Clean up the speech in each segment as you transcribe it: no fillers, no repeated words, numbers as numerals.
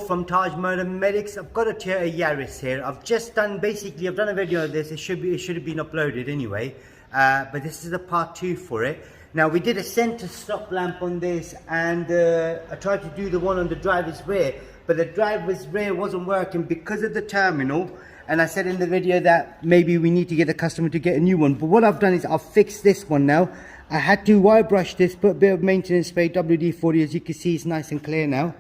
from Tajmotormedics. I've got a Toyota Yaris here. I've done a video of this. It should have been uploaded anyway, but this is a part 2 for it. Now we did a center stop lamp on this, and I tried to do the one on the driver's rear, but the driver's rear wasn't working because of the terminal. And I said in the video that maybe we need to get the customer to get a new one. But what I've done is I've fixed this one now. I had to wire brush this, put a bit of maintenance spray, WD-40. As you can see, it's nice and clear now.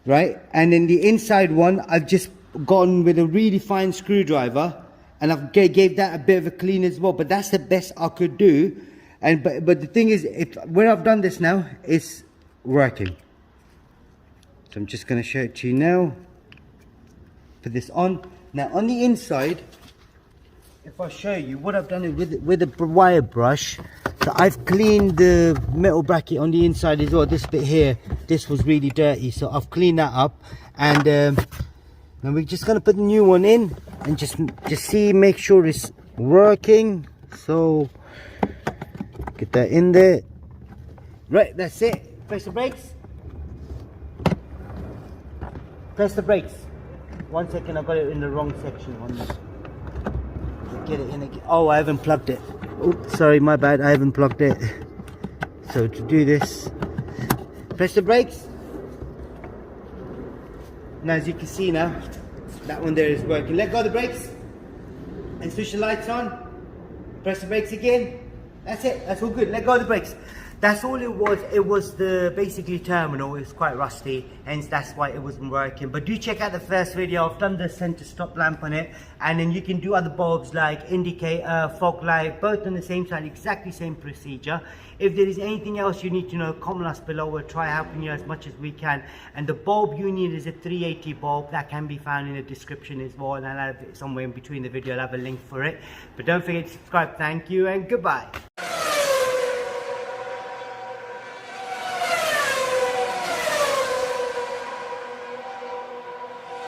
Right, and then the inside one, I've just gone with a really fine screwdriver, and I've gave that a bit of a clean as well. But that's the best I could do. And but the thing is, where I've done this now, it's working. So I'm just going to show it to you now. Put this on. Now on the inside, if I show you what I've done with a wire brush, so I've cleaned the metal bracket on the inside as well. This bit here, this was really dirty, so I've cleaned that up. And now we're just going to put the new one in and just see, make sure it's working. So get that in there. Right, that's it. Press the brakes. Press the brakes. 1 second, I got it in the wrong section. Get it in again. Oh, I haven't plugged it. Oops, sorry, my bad. I haven't plugged it. So to do this, press the brakes. Now, as you can see now, that one there is working. Let go of the brakes and switch the lights on. Press the brakes again. That's it. That's all good. Let go of the brakes. That's all it was. It was the basically terminal. It was quite rusty, hence that's why it wasn't working. But do check out the first video. I've done the center stop lamp on it, and then you can do other bulbs like indicator, fog light, both on the same side, exactly same procedure. If there is anything else you need to know, comment us below. We'll try helping you as much as we can. And the bulb you need is a 380 bulb that can be found in the description as well, and I'll have it somewhere in between the video. I'll have a link for it. But don't forget to subscribe. Thank you and goodbye.